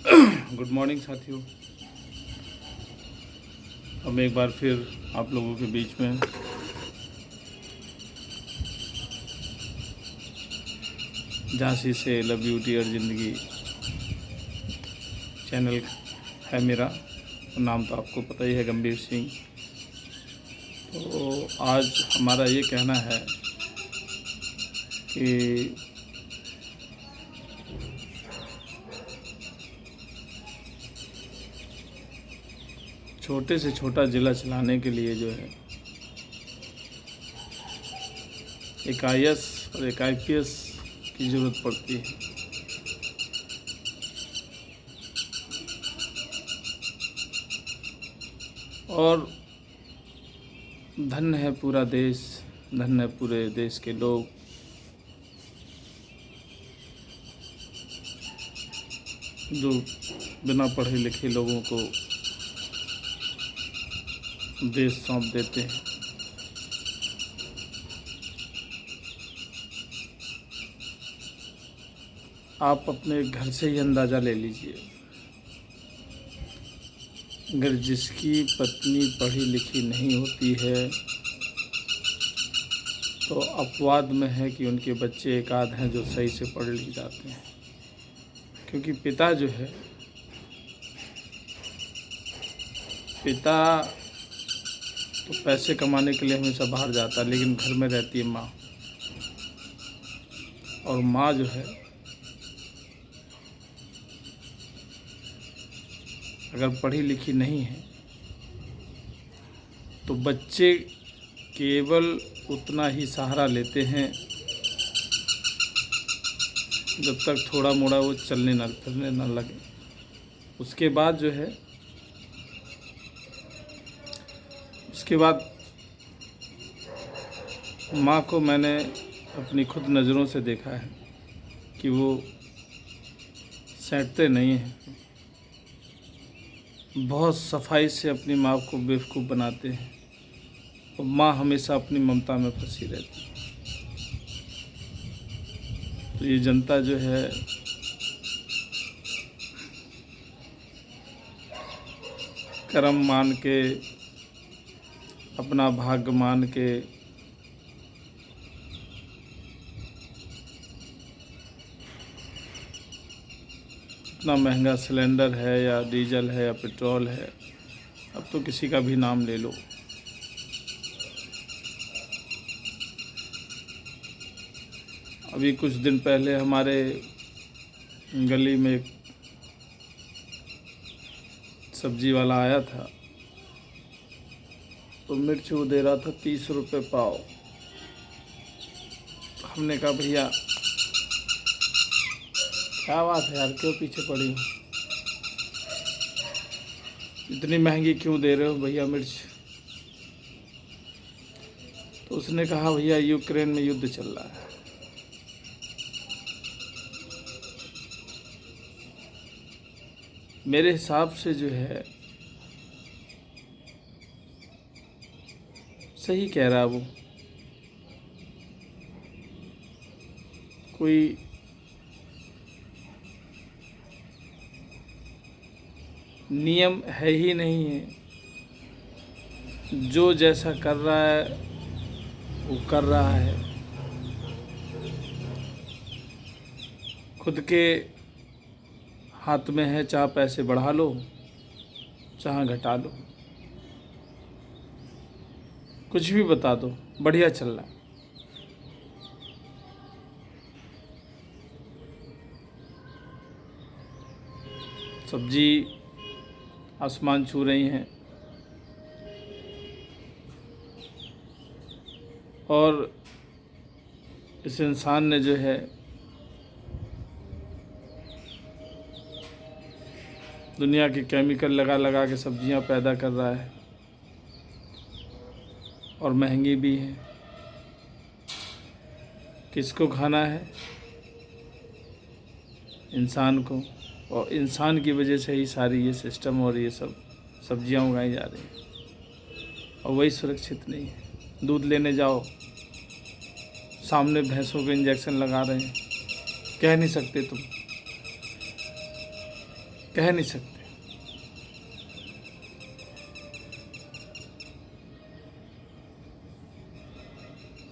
Good morning साथियों। हम एक बार फिर आप लोगों के बीच में झांसी से लव यू डियर ज़िंदगी चैनल है मेरा। नाम तो आपको पता ही है, गंभीर सिंह। तो आज हमारा ये कहना है कि छोटे से छोटा ज़िला चलाने के लिए जो है एक आईएएस और एक आईपीएस की ज़रूरत पड़ती है। और धन्य है पूरा देश, धन्य है पूरे देश के लोग जो बिना पढ़े लिखे लोगों को देश सौंप देते हैं। आप अपने घर से ही अंदाज़ा ले लीजिए, अगर जिसकी पत्नी पढ़ी लिखी नहीं होती है तो अपवाद में है कि उनके बच्चे एक आध हैं जो सही से पढ़ लिख जाते हैं। क्योंकि पिता जो है, पिता तो पैसे कमाने के लिए हमेशा बाहर जाता है, लेकिन घर में रहती है माँ। और माँ जो है, अगर पढ़ी लिखी नहीं है तो बच्चे केवल उतना ही सहारा लेते हैं जब तक थोड़ा मोड़ा वो चलने न फिरने न लगे। उसके बाद जो है, उसके बाद माँ को मैंने अपनी खुद नज़रों से देखा है कि वो सैंटते नहीं हैं, बहुत सफाई से अपनी माँ को बेवकूफ़ बनाते हैं और माँ हमेशा अपनी ममता में फंसी रहती है। तो ये जनता जो है कर्म मान के, अपना भाग्य मान के इतना महंगा सिलेंडर है या डीजल है या पेट्रोल है, अब तो किसी का भी नाम ले लो, अभी कुछ दिन पहले हमारे गली में एक सब्जी वाला आया था तो मिर्च वो दे रहा था 30 रुपये पाव। हमने कहा भैया क्या बात है यार, क्यों पीछे पड़ी हो, इतनी महंगी क्यों दे रहे हो भैया मिर्च। तो उसने कहा भैया यूक्रेन में युद्ध चल रहा है। मेरे हिसाब से जो है सही कह रहा है वो। कोई नियम है ही नहीं है, जो जैसा कर रहा है वो कर रहा है। खुद के हाथ में है, चाहे पैसे बढ़ा लो चाहे घटा लो, कुछ भी बता दो, बढ़िया चल रहा है। सब्जी आसमान छू रही हैं और इस इंसान ने जो है दुनिया के केमिकल लगा लगा के सब्जियां पैदा कर रहा है और महंगी भी है। किसको खाना है? इंसान को। और इंसान की वजह से ही सारी ये सिस्टम और ये सब सब्जियां उगाई जा रही हैं और वही सुरक्षित नहीं है। दूध लेने जाओ, सामने भैंसों को इंजेक्शन लगा रहे हैं, कह नहीं सकते तुम। कह नहीं सकते।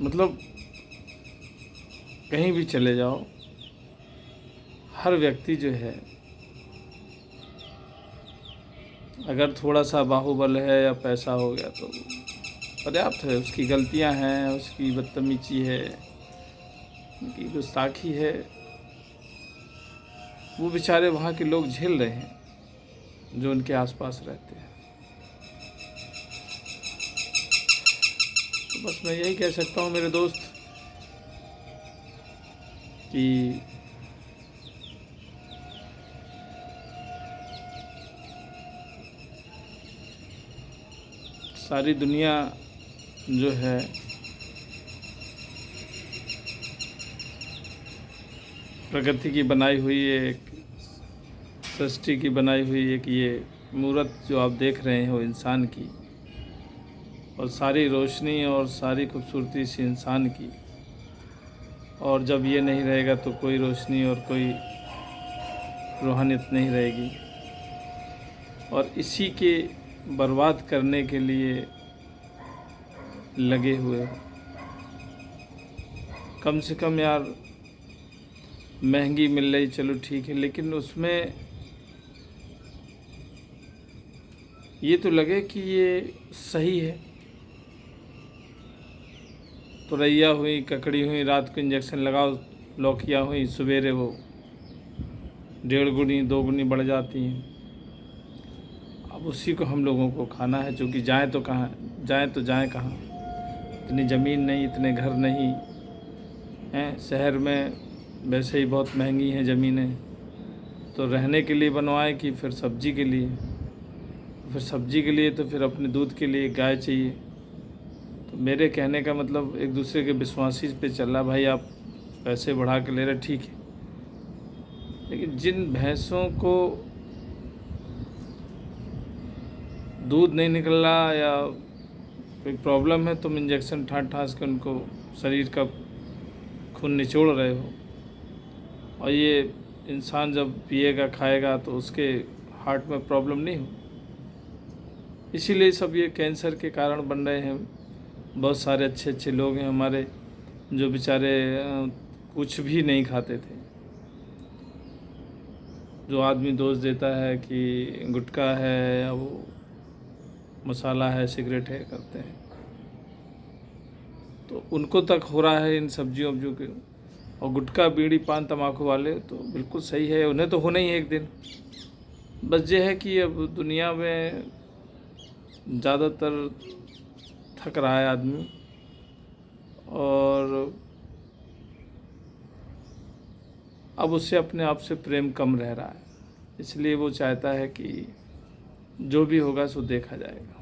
मतलब कहीं भी चले जाओ, हर व्यक्ति जो है, अगर थोड़ा सा बाहुबल है या पैसा हो गया तो पर्याप्त है। उसकी गलतियां हैं, उसकी बदतमीजी है, उनकी गुस्ताखी है, वो बेचारे वहाँ के लोग झेल रहे हैं जो उनके आसपास रहते हैं। तो बस मैं यही कह सकता हूँ मेरे दोस्त कि सारी दुनिया जो है प्रकृति की बनाई हुई एक, सृष्टि की बनाई हुई एक ये मूर्त जो आप देख रहे हो इंसान की, और सारी रोशनी और सारी खूबसूरती इस इंसान की। और जब ये नहीं रहेगा तो कोई रोशनी और कोई रूहानियत नहीं रहेगी। और इसी के बर्बाद करने के लिए लगे हुए हो। कम से कम यार महंगी मिल रही, चलो ठीक है, लेकिन उसमें ये तो लगे कि ये सही है। तुरैया हुई, ककड़ी हुई, रात को इंजेक्शन लगाओ, लौकिया हुई, सवेरे वो 1.5 गुनी 2 गुनी बढ़ जाती हैं। अब उसी को हम लोगों को खाना है, जो कि जाए तो जाए कहाँ। इतनी ज़मीन नहीं, इतने घर नहीं हैं। शहर में वैसे ही बहुत महंगी हैं ज़मीनें, तो रहने के लिए बनवाए कि फिर सब्जी के लिए। फिर सब्जी के लिए तो फिर अपने दूध के लिए गाय चाहिए। तो मेरे कहने का मतलब एक दूसरे के विश्वासी पे चल रहा। भाई आप पैसे बढ़ा के ले रहे, ठीक है, लेकिन जिन भैंसों को दूध नहीं निकल रहा या कोई प्रॉब्लम है, तुम इंजेक्शन ठास के उनको शरीर का खून निचोड़ रहे हो। और ये इंसान जब पिएगा खाएगा तो उसके हार्ट में प्रॉब्लम नहीं हो। इसीलिए सब ये कैंसर के कारण बन रहे हैं। बहुत सारे अच्छे अच्छे लोग हैं हमारे जो बेचारे कुछ भी नहीं खाते थे। जो आदमी दोष देता है कि गुटखा है या वो मसाला है, सिगरेट है, करते हैं, तो उनको तक हो रहा है इन सब्जियों के। और गुटखा, बीड़ी, पान, तम्बाकू वाले तो बिल्कुल सही है, उन्हें तो होना ही है एक दिन। बस ये है कि अब दुनिया में ज़्यादातर थक रहा है आदमी, और अब उससे अपने आप से प्रेम कम रह रहा है। इसलिए वो चाहता है कि जो भी होगा सो देखा जाएगा।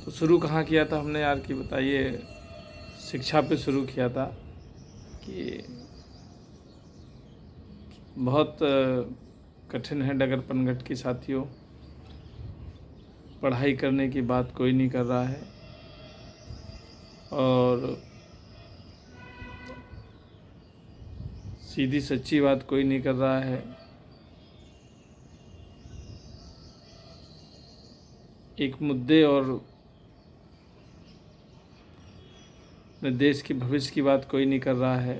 तो शुरू कहाँ किया था हमने यार, कि बताइए, शिक्षा पे शुरू किया था कि बहुत कठिन है डगर पनघट की साथियों। पढ़ाई करने की बात कोई नहीं कर रहा है, और सीधी सच्ची बात कोई नहीं कर रहा है। एक मुद्दे और अपने देश के भविष्य की बात कोई नहीं कर रहा है।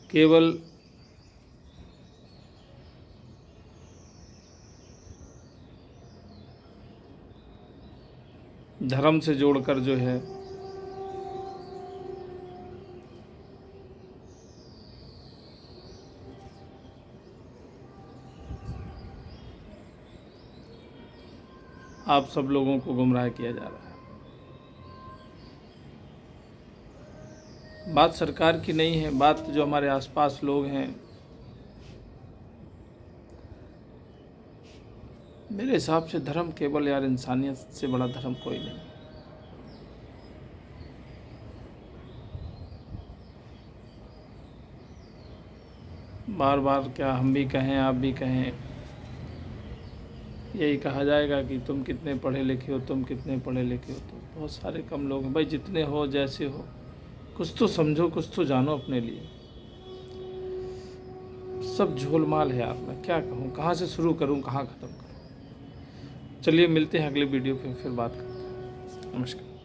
केवल धर्म से जोड़कर जो है आप सब लोगों को गुमराह किया जा रहा है। बात सरकार की नहीं है, बात जो हमारे आसपास लोग हैं। मेरे हिसाब से धर्म केवल यार इंसानियत से बड़ा धर्म कोई नहीं। बार बार क्या हम भी कहें, आप भी कहें, यही कहा जाएगा कि तुम कितने पढ़े लिखे हो, तुम कितने पढ़े लिखे हो। तो बहुत सारे कम लोग हैं भाई, जितने हो जैसे हो, कुछ तो समझो, कुछ तो जानो अपने लिए। सब झोलमाल है यार, मैं क्या कहूँ, कहाँ से शुरू करूँ, कहाँ ख़त्म करूँ। चलिए मिलते हैं अगले वीडियो पे, फिर बात करते हैं। नमस्कार।